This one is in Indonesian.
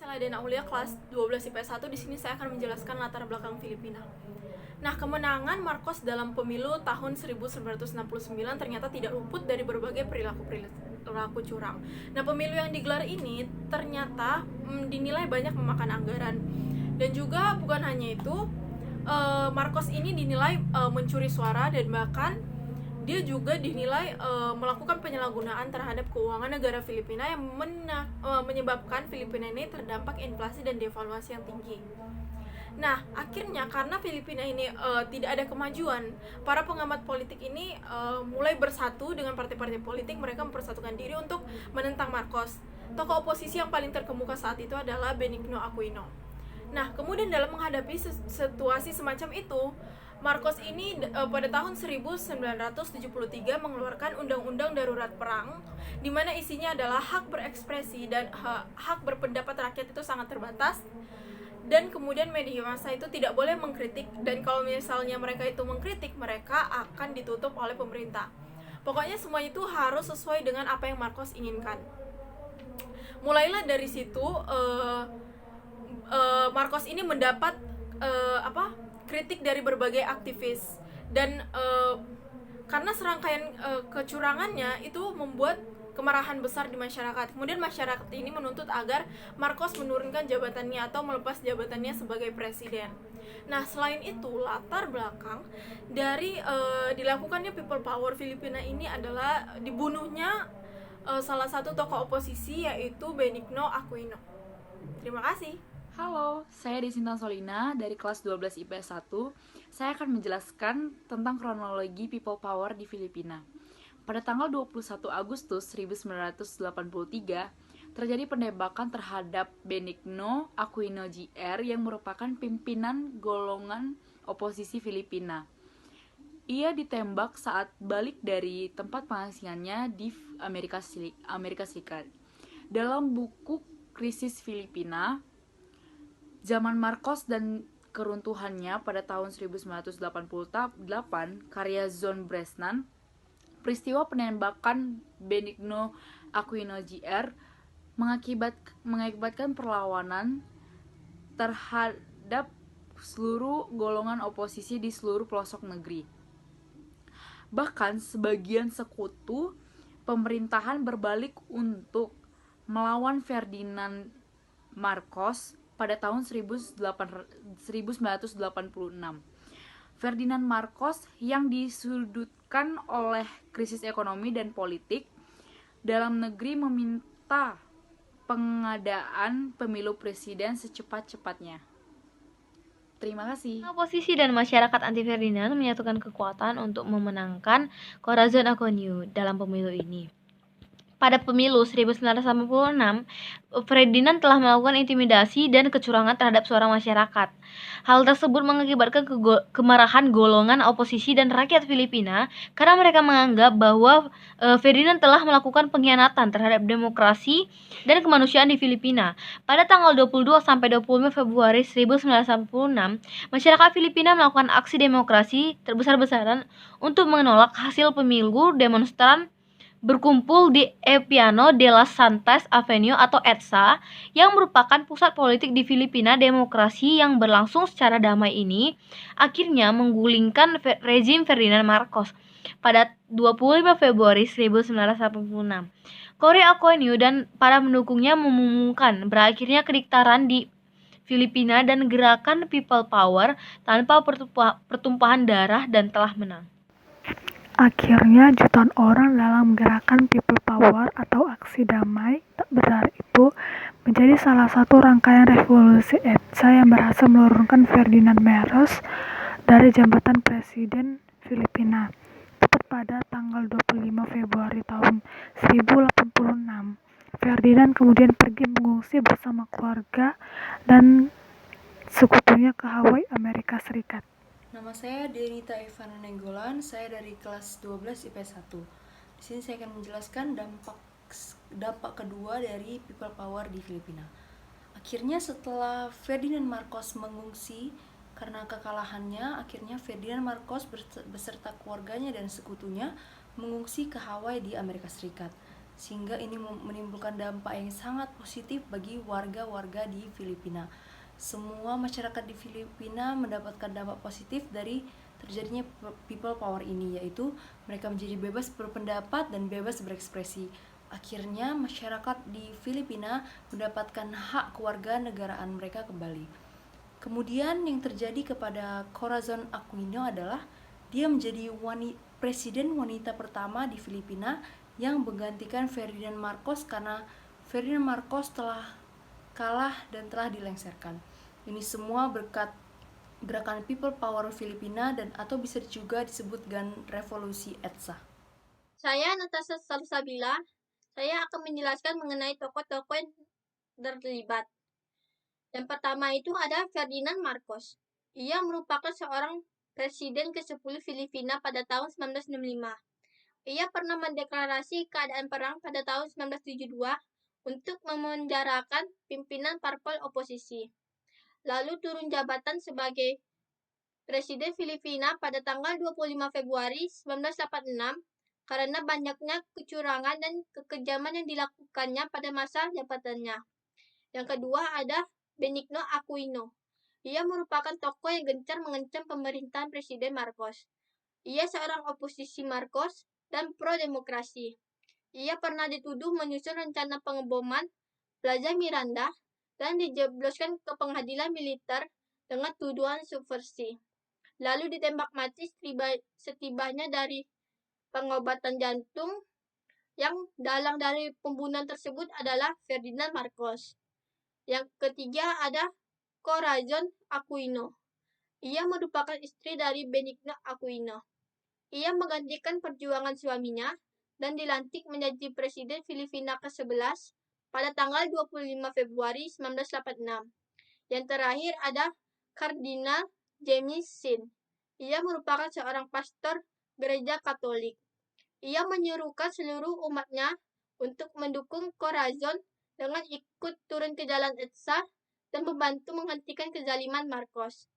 Saya Dena Aulia kelas 12 IPS 1. Di sini saya akan menjelaskan latar belakang Filipina. Nah, kemenangan Marcos dalam pemilu tahun 1969 ternyata tidak luput dari berbagai perilaku curang. Nah, pemilu yang digelar ini ternyata dinilai banyak memakan anggaran. Dan juga bukan hanya itu, Marcos ini dinilai mencuri suara dan bahkan dia juga dinilai melakukan penyalahgunaan terhadap keuangan negara Filipina yang menyebabkan Filipina ini terdampak inflasi dan devaluasi yang tinggi. Nah, akhirnya karena Filipina ini tidak ada kemajuan, para pengamat politik ini mulai bersatu dengan partai-partai politik. Mereka mempersatukan diri untuk menentang Marcos. Tokoh oposisi yang paling terkemuka saat itu adalah Benigno Aquino. Nah, kemudian dalam menghadapi situasi semacam itu, Marcos ini pada tahun 1973 mengeluarkan Undang-Undang Darurat Perang, di mana isinya adalah hak berekspresi dan hak berpendapat rakyat itu sangat terbatas. Dan kemudian media massa itu tidak boleh mengkritik, dan kalau misalnya mereka itu mengkritik, mereka akan ditutup oleh pemerintah. Pokoknya semua itu harus sesuai dengan apa yang Marcos inginkan. Mulailah dari situ Marcos ini mendapat kritik dari berbagai aktivis, dan karena serangkaian kecurangannya itu membuat kemarahan besar di masyarakat. Kemudian masyarakat ini menuntut agar Marcos menurunkan jabatannya atau melepas jabatannya sebagai presiden. Nah, selain itu, latar belakang dari dilakukannya People Power Filipina ini adalah dibunuhnya salah satu tokoh oposisi, yaitu Benigno Aquino. Terima kasih. Halo, saya Desinta Solina dari kelas 12 IPS 1. Saya akan menjelaskan tentang kronologi People Power di Filipina. Pada tanggal 21 Agustus 1983, terjadi penembakan terhadap Benigno Aquino Jr. yang merupakan pimpinan golongan oposisi Filipina. Ia ditembak saat balik dari tempat pengasingannya di Amerika Serikat. Dalam buku Krisis Filipina, Zaman Marcos dan Keruntuhannya pada tahun 1988, karya John Bresnan, peristiwa penembakan Benigno Aquino Jr. mengakibatkan perlawanan terhadap seluruh golongan oposisi di seluruh pelosok negeri. Bahkan sebagian sekutu pemerintahan berbalik untuk melawan Ferdinand Marcos pada tahun 1986. Ferdinand Marcos yang disudutkan oleh krisis ekonomi dan politik dalam negeri meminta pengadaan pemilu presiden secepat-cepatnya. Terima kasih. Oposisi dan masyarakat anti Ferdinand menyatukan kekuatan untuk memenangkan Corazon Aquino dalam pemilu ini. Pada pemilu 1986, Ferdinand telah melakukan intimidasi dan kecurangan terhadap suara masyarakat. Hal tersebut mengakibatkan kemarahan golongan oposisi dan rakyat Filipina karena mereka menganggap bahwa Ferdinand telah melakukan pengkhianatan terhadap demokrasi dan kemanusiaan di Filipina. Pada tanggal 22 sampai 25 Februari 1986, masyarakat Filipina melakukan aksi demokrasi terbesar-besaran untuk menolak hasil pemilu. Demonstran berkumpul di Epiano de las Santas Avenue atau EDSA yang merupakan pusat politik di Filipina. Demokrasi yang berlangsung secara damai ini akhirnya menggulingkan rezim Ferdinand Marcos pada 25 Februari 1986. Cory Aquino dan para pendukungnya mengumumkan berakhirnya kediktaran di Filipina dan gerakan People Power tanpa pertumpahan darah dan telah menang. Akhirnya jutaan orang dalam gerakan People Power atau aksi damai tak berdarah itu menjadi salah satu rangkaian revolusi EDSA yang berhasil menurunkan Ferdinand Marcos dari jabatan Presiden Filipina. Tepat pada tanggal 25 Februari tahun 1086, Ferdinand kemudian pergi mengungsi bersama keluarga dan sekutunya ke Hawaii, Amerika Serikat. Nama saya Denita Ivana Nenggolan, saya dari kelas 12 IPS 1. Di sini saya akan menjelaskan dampak kedua dari People Power di Filipina. Akhirnya setelah Ferdinand Marcos mengungsi karena kekalahannya, akhirnya Ferdinand Marcos beserta keluarganya dan sekutunya mengungsi ke Hawaii di Amerika Serikat. sehingga ini menimbulkan dampak yang sangat positif bagi warga-warga di Filipina. Semua masyarakat di Filipina mendapatkan dampak positif dari terjadinya people power ini, yaitu mereka menjadi bebas berpendapat dan bebas berekspresi. Akhirnya masyarakat di Filipina mendapatkan hak kewarganegaraan mereka kembali. Kemudian yang terjadi kepada Corazon Aquino adalah dia menjadi presiden wanita pertama di Filipina yang menggantikan Ferdinand Marcos karena Ferdinand Marcos telah kalah dan telah dilengsarkan. Ini semua berkat gerakan People Power Filipina dan atau bisa juga disebut dengan revolusi EDSA. Saya Natasha Salsabila. Saya akan menjelaskan mengenai tokoh-tokoh yang terlibat. Yang pertama itu ada Ferdinand Marcos. Ia merupakan seorang presiden ke-10 Filipina pada tahun 1965. Ia pernah mendeklarasi keadaan perang pada tahun 1972 untuk memenjarakan pimpinan parpol oposisi. Lalu turun jabatan sebagai Presiden Filipina pada tanggal 25 Februari 1986 karena banyaknya kecurangan dan kekejaman yang dilakukannya pada masa jabatannya. Yang kedua ada Benigno Aquino. Ia merupakan tokoh yang gencar mengancam pemerintahan Presiden Marcos. Ia seorang oposisi Marcos dan pro-demokrasi. Ia pernah dituduh menyusun rencana pengeboman Plaza Miranda dan dijebloskan ke pengadilan militer dengan tuduhan subversi. Lalu ditembak mati setibanya dari pengobatan jantung. Yang dalang dari pembunuhan tersebut adalah Ferdinand Marcos. Yang ketiga ada Corazon Aquino. Ia merupakan istri dari Benigno Aquino. Ia menggantikan perjuangan suaminya dan dilantik menjadi Presiden Filipina ke-11 pada tanggal 25 Februari 1986. Yang terakhir ada Kardinal James Sin. Ia merupakan seorang pastor gereja Katolik. Ia menyuruhkan seluruh umatnya untuk mendukung Corazon dengan ikut turun ke jalan EDSA dan membantu menghentikan kezaliman Marcos.